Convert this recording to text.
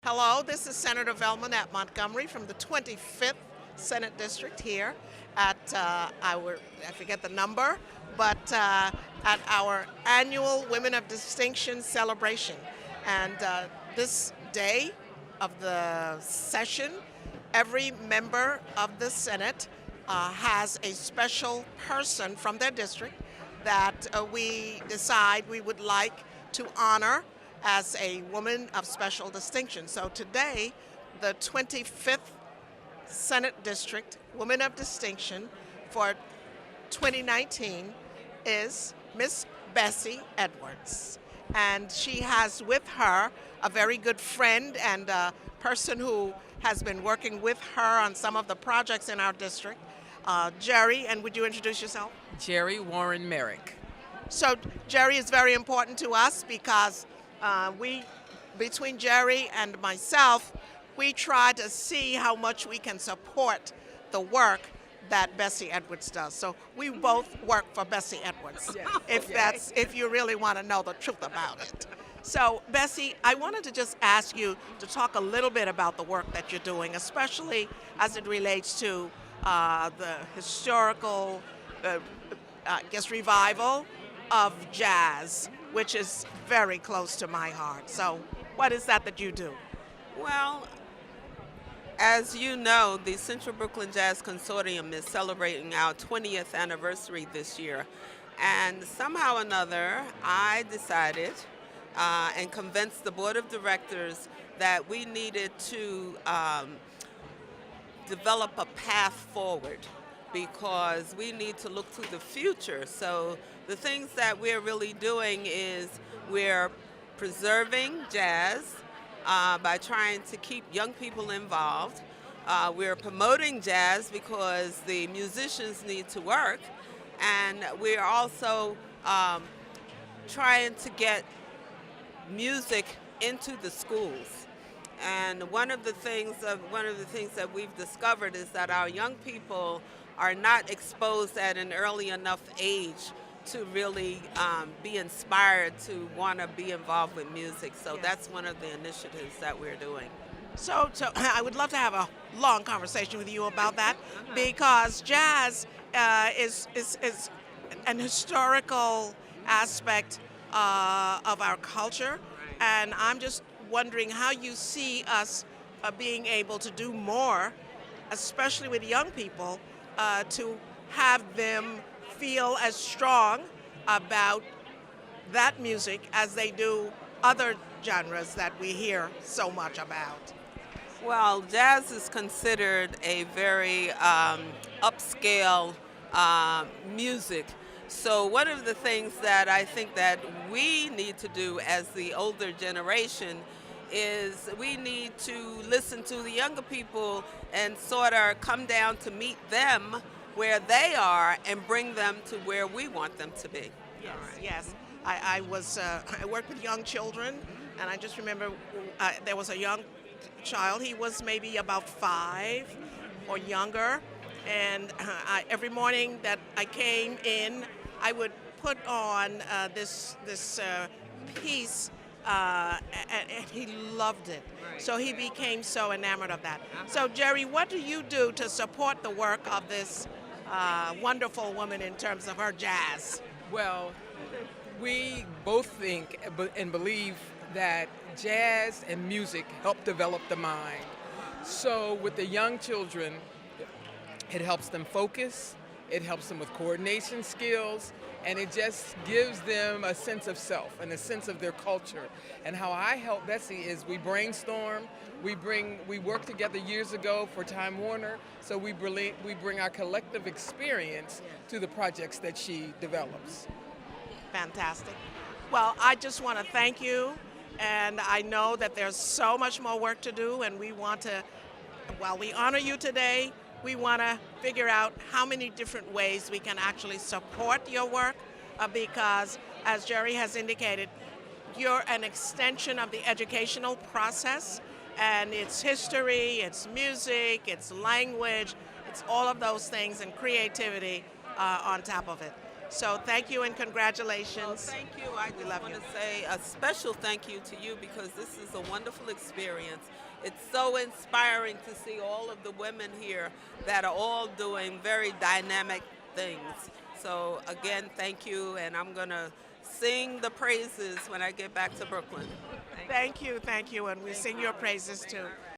Hello, this is Senator Velman at Montgomery from the 25th Senate District here at I forget the number, but at our annual Women of Distinction celebration. And this day of the session, every member of the Senate has a special person from their district that we decide we would like to honor as a woman of special distinction. So today, the 25th Senate District Woman of Distinction for 2019 is Miss Bessie Edwards. And she has with her a very good friend and a person who has been working with her on some of the projects in our district, Jerry, and would you introduce yourself? Jerry Warren Merrick. So Jerry is very important to us because between Jerry and myself, we try to see how much we can support the work that Bessie Edwards does. So we both work for Bessie Edwards, if you really want to know the truth about it. So Bessie, I wanted to just ask you to talk a little bit about the work that you're doing, especially as it relates to the historical, revival of jazz, which is very close to my heart. So what is that you do? Well, as you know, the Central Brooklyn Jazz Consortium is celebrating our 20th anniversary this year. And somehow or another, I decided and convinced the board of directors that we needed to develop a path forward because we need to look to the future. So the things that we're really doing is we're preserving jazz by trying to keep young people involved. We're promoting jazz because the musicians need to work. And we're also trying to get music into the schools. And one of the things that we've discovered is that our young people are not exposed at an early enough age to really be inspired to want to be involved with music. So that's one of the initiatives that we're doing. So I would love to have a long conversation with you about that because jazz is an historical aspect of our culture, and I'm just wondering how you see us being able to do more, especially with young people, to have them feel as strong about that music as they do other genres that we hear so much about. Well, jazz is considered a very upscale music. So one of the things that I think that we need to do as the older generation is we need to listen to the younger people and sort of come down to meet them where they are and bring them to where we want them to be. Yes. I worked with young children, and I just remember there was a young child. He was maybe about 5 or younger, and every morning that I came in, I would put on this piece, and he loved it. So he became so enamored of that. So Jerry, what do you do to support the work of this wonderful woman in terms of her jazz? Well, we both think and believe that jazz and music help develop the mind. So with the young children, it helps them focus, it helps them with coordination skills, and it just gives them a sense of self and a sense of their culture. And how I help Bessie is we brainstorm, we worked together years ago for Time Warner, so we bring our collective experience to the projects that she develops. Fantastic. Well, I just want to thank you, and I know that there's so much more work to do, and we want to, while we honor you today, we want to figure out how many different ways we can actually support your work because, as Jerry has indicated, you're an extension of the educational process, and it's history, it's music, it's language, it's all of those things and creativity on top of it. So thank you and Well, congratulations. thank you. I We just love want you. to say a special thank you to you because this is a wonderful experience. It's so inspiring to see all of the women here that are all doing very dynamic things. So again, thank you, and I'm going to sing the praises when I get back to Brooklyn. Thank you, and we sing your praises too.